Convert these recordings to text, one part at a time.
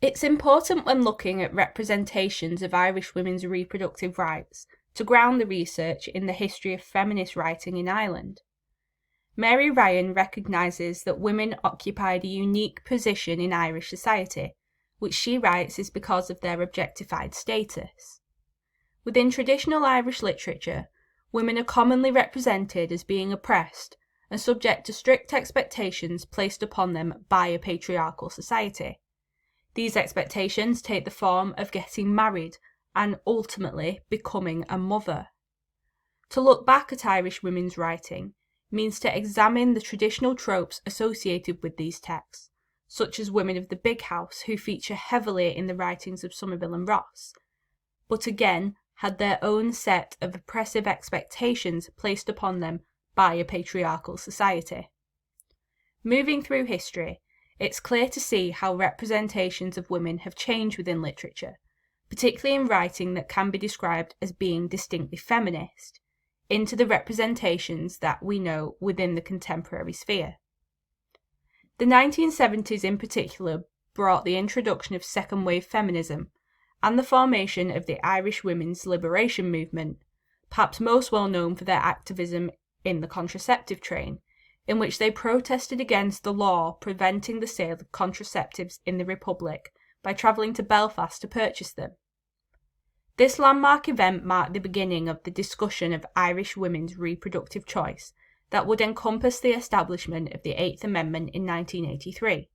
It's important when looking at representations of Irish women's reproductive rights to ground the research in the history of feminist writing in Ireland. Mary Ryan recognises that women occupied a unique position in Irish society, which she writes is because of their objectified status. Within traditional Irish literature, women are commonly represented as being oppressed and subject to strict expectations placed upon them by a patriarchal society. These expectations take the form of getting married and ultimately becoming a mother. To look back at Irish women's writing means to examine the traditional tropes associated with these texts, such as women of the big house who feature heavily in the writings of Somerville and Ross, but again had their own set of oppressive expectations placed upon them by a patriarchal society. Moving through history, it's clear to see how representations of women have changed within literature, particularly in writing that can be described as being distinctly feminist, into the representations that we know within the contemporary sphere. The 1970s in particular brought the introduction of second-wave feminism and the formation of the Irish women's liberation movement, perhaps most well known for their activism in the contraceptive train, in which they protested against the law preventing the sale of contraceptives in the Republic by travelling to Belfast to purchase them. This landmark event marked the beginning of the discussion of Irish women's reproductive choice that would encompass the establishment of the Eighth Amendment in 1983,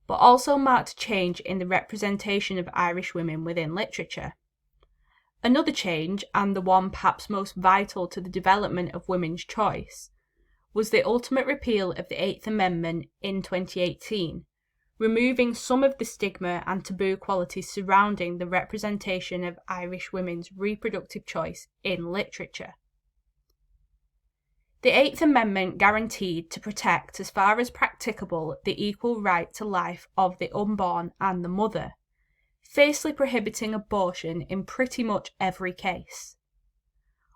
but also marked a change in the representation of Irish women within literature. Another change, and the one perhaps most vital to the development of women's choice, was the ultimate repeal of the Eighth Amendment in 2018, removing some of the stigma and taboo qualities surrounding the representation of Irish women's reproductive choice in literature. The Eighth Amendment guaranteed to protect, as far as practicable, the equal right to life of the unborn and the mother, fiercely prohibiting abortion in pretty much every case.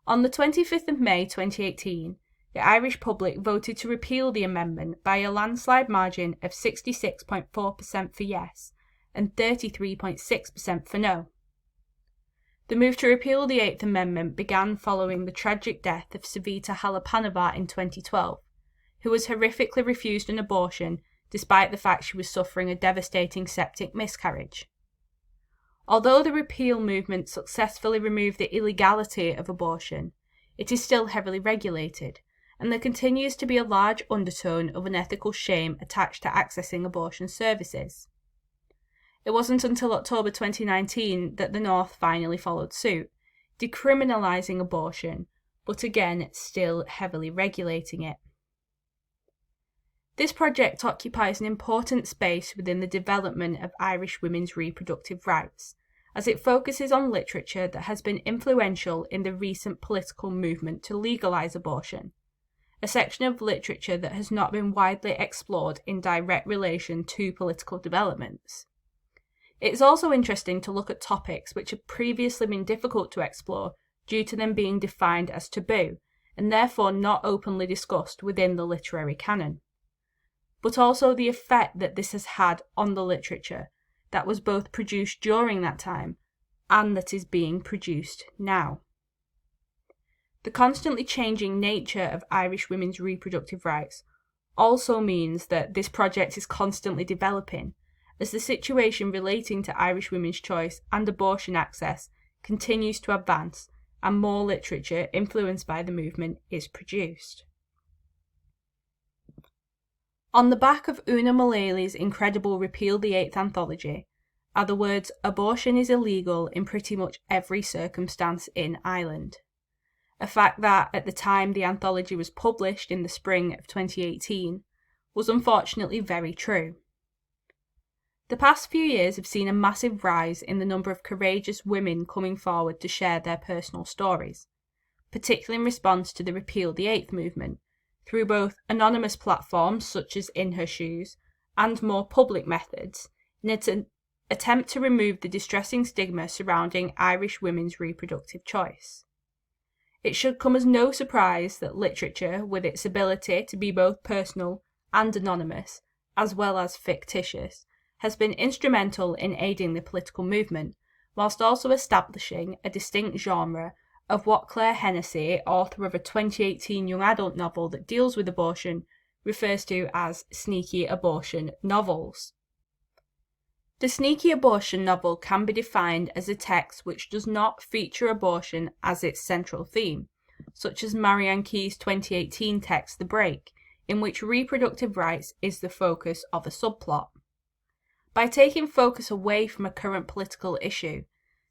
On the 25th of May 2018, the Irish public voted to repeal the amendment by a landslide margin of 66.4% for yes and 33.6% for no. The move to repeal the Eighth Amendment began following the tragic death of Savita Halappanavar in 2012, who was horrifically refused an abortion despite the fact she was suffering a devastating septic miscarriage. Although the repeal movement successfully removed the illegality of abortion, it is still heavily regulated, and there continues to be a large undertone of unethical shame attached to accessing abortion services. It wasn't until October 2019 that the North finally followed suit, decriminalising abortion, but again still heavily regulating it. This project occupies an important space within the development of Irish women's reproductive rights, as it focuses on literature that has been influential in the recent political movement to legalise abortion, a section of literature that has not been widely explored in direct relation to political developments. It's also interesting to look at topics which have previously been difficult to explore due to them being defined as taboo, and therefore not openly discussed within the literary canon, but also the effect that this has had on the literature that was both produced during that time and that is being produced now. The constantly changing nature of Irish women's reproductive rights also means that this project is constantly developing, as the situation relating to Irish women's choice and abortion access continues to advance and more literature influenced by the movement is produced. On the back of Una Mullally incredible Repeal the Eighth anthology are the words "abortion is illegal in pretty much every circumstance in Ireland," a fact that, at the time the anthology was published in the spring of 2018, was unfortunately very true. The past few years have seen a massive rise in the number of courageous women coming forward to share their personal stories, particularly in response to the Repeal the Eighth movement, through both anonymous platforms such as In Her Shoes and more public methods, in an attempt to remove the distressing stigma surrounding Irish women's reproductive choice. It should come as no surprise that literature, with its ability to be both personal and anonymous, as well as fictitious, has been instrumental in aiding the political movement, whilst also establishing a distinct genre of what Claire Hennessy, author of a 2018 young adult novel that deals with abortion, refers to as sneaky abortion novels. The sneaky abortion novel can be defined as a text which does not feature abortion as its central theme, such as Marianne Key's 2018 text The Break, in which reproductive rights is the focus of a subplot. By taking focus away from a current political issue,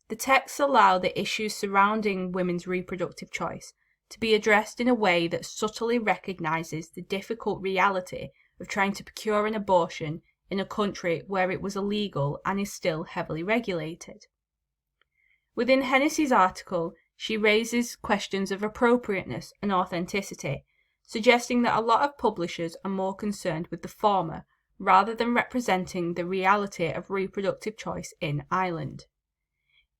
the texts allow the issues surrounding women's reproductive choice to be addressed in a way that subtly recognises the difficult reality of trying to procure an abortion in a country where it was illegal and is still heavily regulated. Within Hennessy's article, she raises questions of appropriateness and authenticity, suggesting that a lot of publishers are more concerned with the former rather than representing the reality of reproductive choice in Ireland.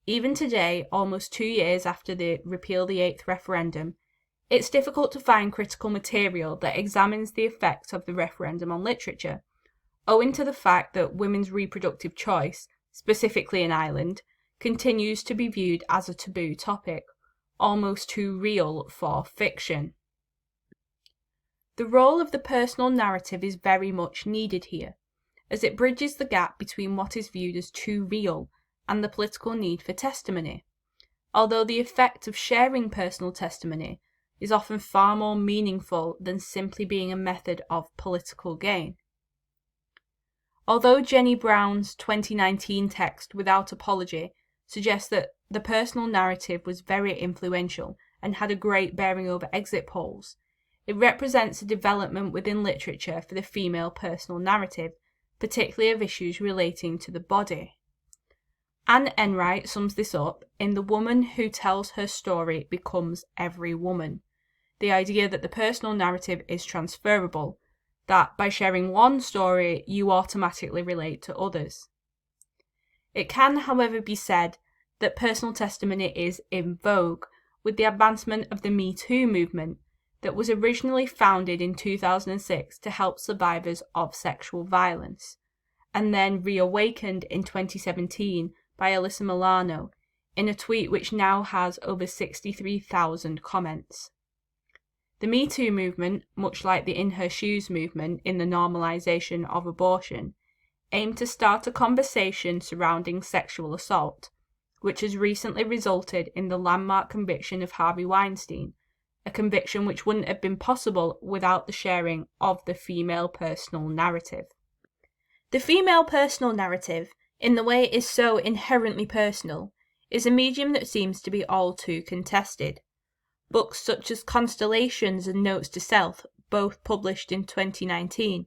Even today, almost 2 years after the Repeal the Eighth referendum, it's difficult to find critical material that examines the effects of the referendum on literature, owing to the fact that women's reproductive choice, specifically in Ireland, continues to be viewed as a taboo topic, almost too real for fiction. The role of the personal narrative is very much needed here, as it bridges the gap between what is viewed as too real and the political need for testimony, although the effect of sharing personal testimony is often far more meaningful than simply being a method of political gain. Although Jenny Brown's 2019 text Without Apology suggests that the personal narrative was very influential and had a great bearing over exit polls, it represents a development within literature for the female personal narrative, particularly of issues relating to the body. Anne Enright sums this up in The Woman Who Tells Her Story Becomes Every Woman, the idea that the personal narrative is transferable, that by sharing one story you automatically relate to others. It can, however, be said that personal testimony is in vogue with the advancement of the Me Too movement that was originally founded in 2006 to help survivors of sexual violence, and then reawakened in 2017 by Alyssa Milano in a tweet which now has over 63,000 comments. The Me Too movement, much like the In Her Shoes movement in the normalisation of abortion, aimed to start a conversation surrounding sexual assault, which has recently resulted in the landmark conviction of Harvey Weinstein, a conviction which wouldn't have been possible without the sharing of the female personal narrative. The female personal narrative, in the way it is so inherently personal, is a medium that seems to be all too contested. Books such as Constellations and Notes to Self, both published in 2019,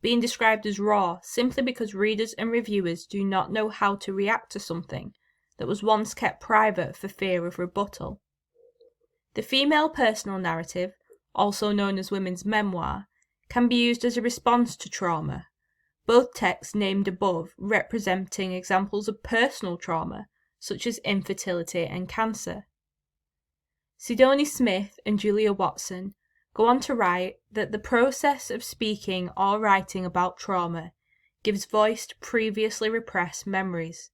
being described as raw simply because readers and reviewers do not know how to react to something that was once kept private for fear of rebuttal. The female personal narrative, also known as women's memoir, can be used as a response to trauma, both texts named above representing examples of personal trauma, such as infertility and cancer. Sidonie Smith and Julia Watson go on to write that the process of speaking or writing about trauma gives voice to previously repressed memories,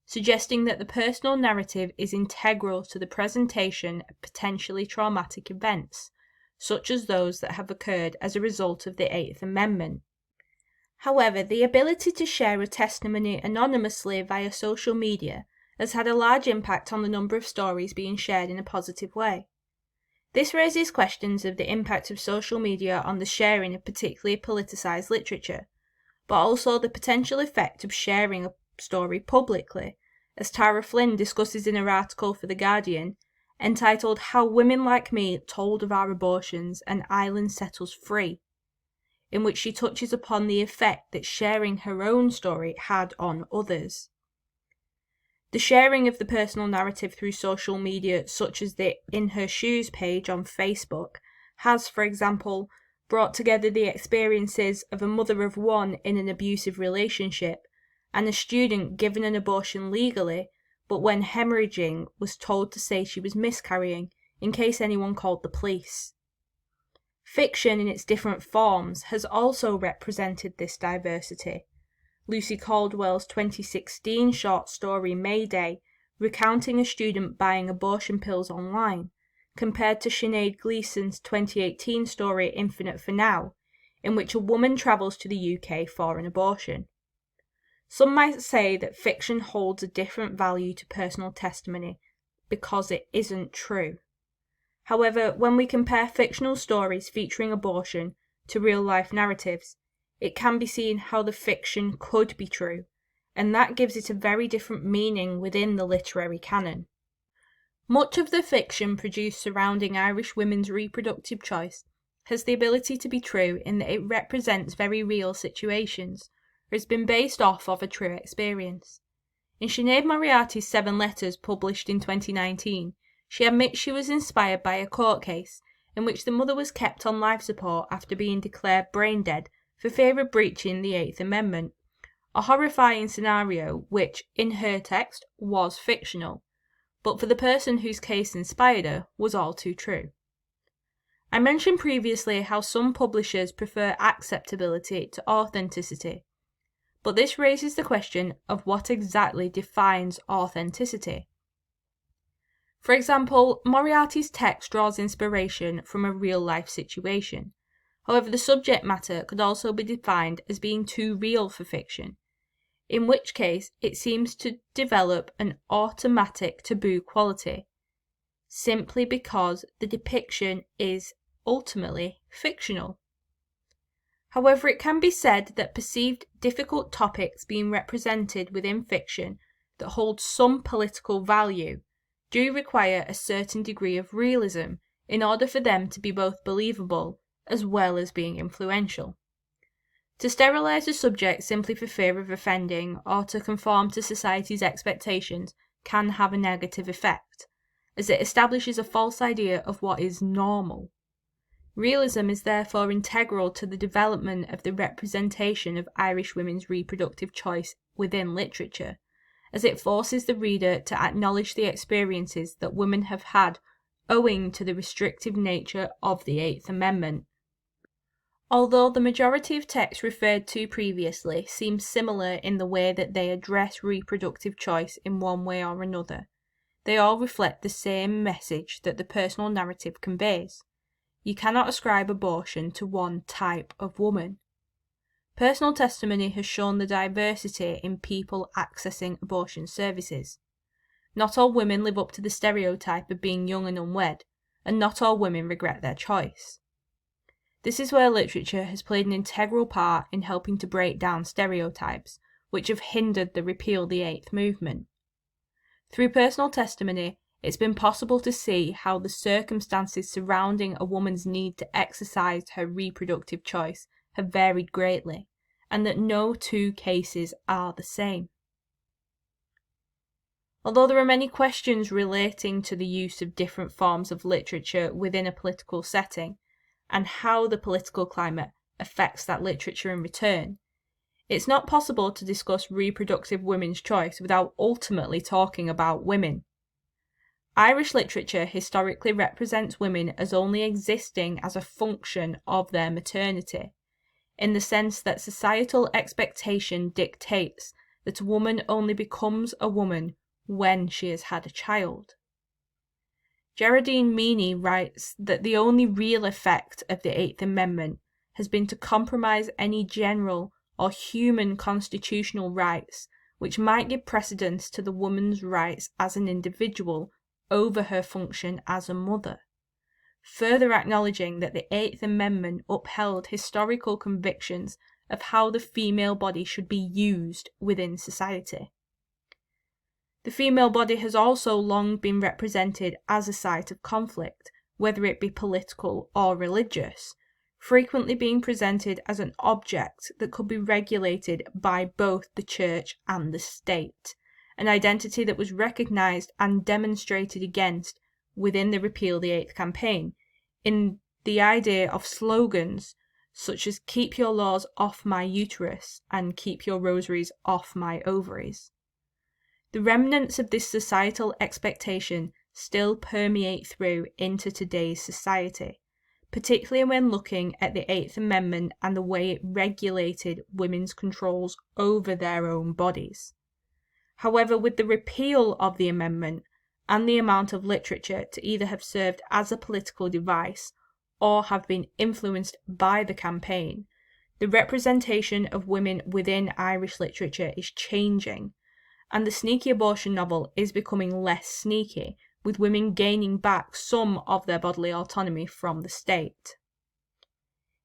suggesting that the personal narrative is integral to the presentation of potentially traumatic events, such as those that have occurred as a result of the Eighth Amendment. However, the ability to share a testimony anonymously via social media has had a large impact on the number of stories being shared in a positive way. This raises questions of the impact of social media on the sharing of particularly politicised literature, but also the potential effect of sharing a story publicly, as Tara Flynn discusses in her article for The Guardian, entitled How Women Like Me Told of Our Abortions and Ireland Set Us Free, in which she touches upon the effect that sharing her own story had on others. The sharing of the personal narrative through social media, such as the In Her Shoes page on Facebook, has, for example, brought together the experiences of a mother of one in an abusive relationship and a student given an abortion legally, but when hemorrhaging was told to say she was miscarrying in case anyone called the police. Fiction in its different forms has also represented this diversity, Lucy Caldwell's 2016 short story Mayday, recounting a student buying abortion pills online, compared to Sinead Gleason's 2018 story Infinite for Now, in which a woman travels to the UK for an abortion. Some might say that fiction holds a different value to personal testimony because it isn't true. However, when we compare fictional stories featuring abortion to real-life narratives, it can be seen how the fiction could be true, and that gives it a very different meaning within the literary canon. Much of the fiction produced surrounding Irish women's reproductive choice has the ability to be true in that it represents very real situations, or has been based off of a true experience. In Sinead Moriarty's 7 letters published in 2019, she admits she was inspired by a court case in which the mother was kept on life support after being declared brain dead for fear of breaching the 8th Amendment, a horrifying scenario which, in her text, was fictional, but for the person whose case inspired her was all too true. I mentioned previously how some publishers prefer acceptability to authenticity, but this raises the question of what exactly defines authenticity. For example, Moriarty's text draws inspiration from a real-life situation. However, the subject matter could also be defined as being too real for fiction, in which case it seems to develop an automatic taboo quality, simply because the depiction is ultimately fictional. However, it can be said that perceived difficult topics being represented within fiction that hold some political value do require a certain degree of realism in order for them to be both believable as well as being influential. To sterilise a subject simply for fear of offending or to conform to society's expectations can have a negative effect, as it establishes a false idea of what is normal. Realism is therefore integral to the development of the representation of Irish women's reproductive choice within literature, as it forces the reader to acknowledge the experiences that women have had owing to the restrictive nature of the 8th Amendment. Although the majority of texts referred to previously seem similar in the way that they address reproductive choice in one way or another, they all reflect the same message that the personal narrative conveys. You cannot ascribe abortion to one type of woman. Personal testimony has shown the diversity in people accessing abortion services. Not all women live up to the stereotype of being young and unwed, and not all women regret their choice. This is where literature has played an integral part in helping to break down stereotypes, which have hindered the Repeal the 8th movement. Through personal testimony, it's been possible to see how the circumstances surrounding a woman's need to exercise her reproductive choice have varied greatly, and that no two cases are the same. Although there are many questions relating to the use of different forms of literature within a political setting, and how the political climate affects that literature in return, it's not possible to discuss reproductive women's choice without ultimately talking about women. Irish literature historically represents women as only existing as a function of their maternity, in the sense that societal expectation dictates that a woman only becomes a woman when she has had a child. Geraldine Meany writes that the only real effect of the 8th Amendment has been to compromise any general or human constitutional rights which might give precedence to the woman's rights as an individual over her function as a mother, further acknowledging that the 8th Amendment upheld historical convictions of how the female body should be used within society. The female body has also long been represented as a site of conflict, whether it be political or religious, frequently being presented as an object that could be regulated by both the church and the state, an identity that was recognised and demonstrated against within the Repeal the 8th campaign, in the idea of slogans such as "Keep your laws off my uterus" and "Keep your rosaries off my ovaries." The remnants of this societal expectation still permeate through into today's society, particularly when looking at the Eighth Amendment and the way it regulated women's controls over their own bodies. However, with the repeal of the amendment and the amount of literature to either have served as a political device or have been influenced by the campaign, the representation of women within Irish literature is changing, and the sneaky abortion novel is becoming less sneaky, with women gaining back some of their bodily autonomy from the state.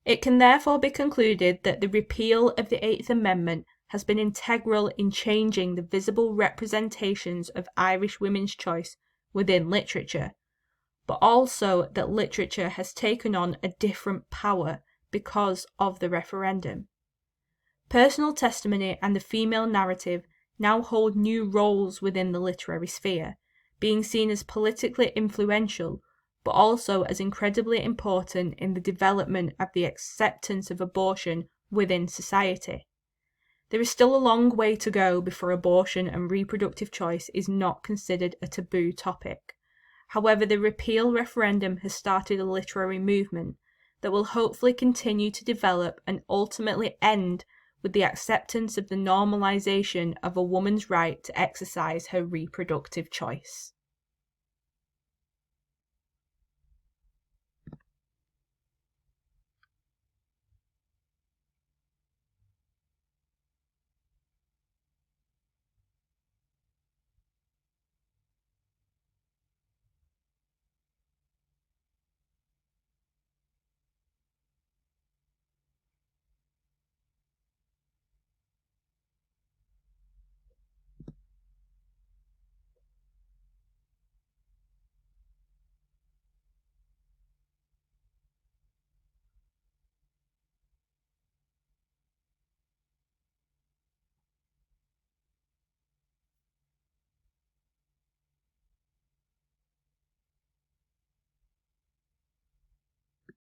It can therefore be concluded that the repeal of the Eighth Amendment has been integral in changing the visible representations of Irish women's choice within literature, but also that literature has taken on a different power because of the referendum. Personal testimony and the female narrative now hold new roles within the literary sphere, being seen as politically influential, but also as incredibly important in the development of the acceptance of abortion within society. There is still a long way to go before abortion and reproductive choice is not considered a taboo topic. However, the repeal referendum has started a literary movement that will hopefully continue to develop and ultimately end with the acceptance of the normalization of a woman's right to exercise her reproductive choice.